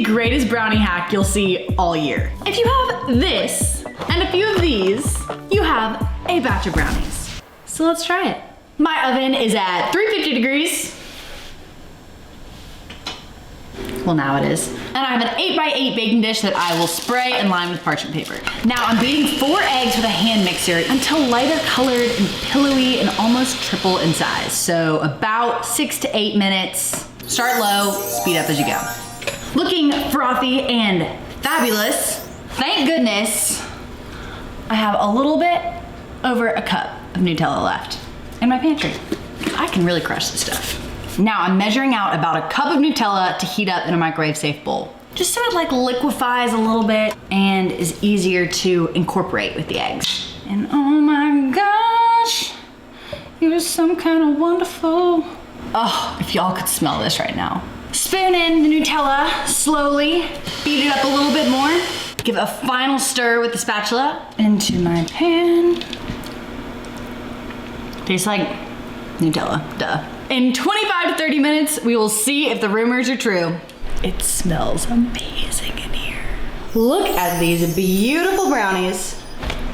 the greatest brownie hack you'll see all year. If you have this and a few of these, you have a batch of brownies. So let's try it. My oven is at 350 degrees. Well, now it is. And I have an 8x8 baking dish that I will spray and line with parchment paper. Now I'm beating 4 eggs with a hand mixer until lighter colored and pillowy and almost triple in size. So about 6 to 8 minutes. Start low, speed up as you go. Looking frothy and fabulous. Thank goodness I have a little bit over a cup of Nutella left in my pantry. I can really crush this stuff. Now I'm measuring out about a cup of Nutella to heat up in a microwave safe bowl. Just so it like liquefies a little bit and is easier to incorporate with the eggs. And oh my gosh, you're some kind of wonderful. Oh, if y'all could smell this right now. Spoon in the Nutella slowly, beat it up a little bit more. Give a final stir with the spatula into my pan. Tastes like Nutella, duh. In 25 to 30 minutes, we will see if the rumors are true. It smells amazing in here. Look at these beautiful brownies.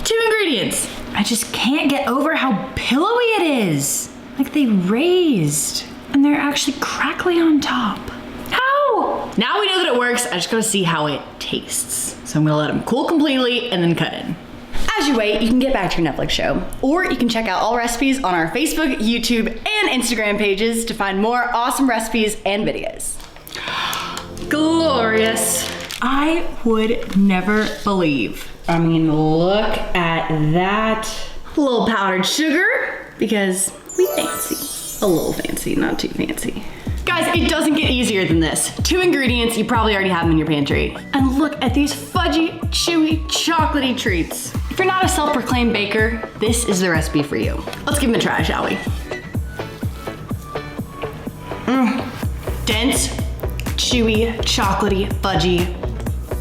2 ingredients. I just can't get over how pillowy it is. Like they raised, and they're actually crackly on top. How? Now we know that it works, I just gotta see how it tastes. So I'm gonna let them cool completely and then cut in. As you wait, you can get back to your Netflix show, or you can check out all recipes on our Facebook, YouTube, and Instagram pages to find more awesome recipes and videos. Glorious. I would never believe. I mean, look at that. A little powdered sugar, because we fancy. A little fancy, not too fancy. Guys, it doesn't get easier than this. 2 ingredients, you probably already have them in your pantry. And look at these fudgy, chewy, chocolatey treats. If you're not a self-proclaimed baker, this is the recipe for you. Let's give them a try, shall we? Dense, chewy, chocolatey, fudgy,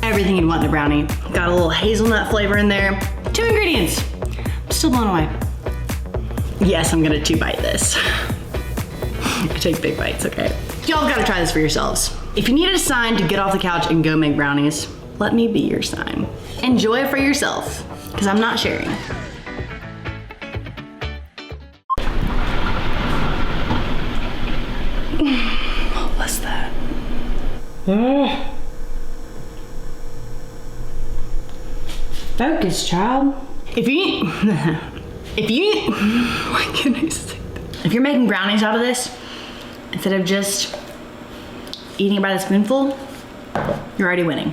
everything you'd want in a brownie. Got a little hazelnut flavor in there. 2 ingredients. I'm still blown away. Yes, I'm gonna 2-bite this. I take big bites, okay? Y'all gotta try this for yourselves. If you needed a sign to get off the couch and go make brownies, let me be your sign. Enjoy it for yourself, because I'm not sharing. What was that? Focus, child. If you're making brownies out of this, instead of just eating it by the spoonful, you're already winning.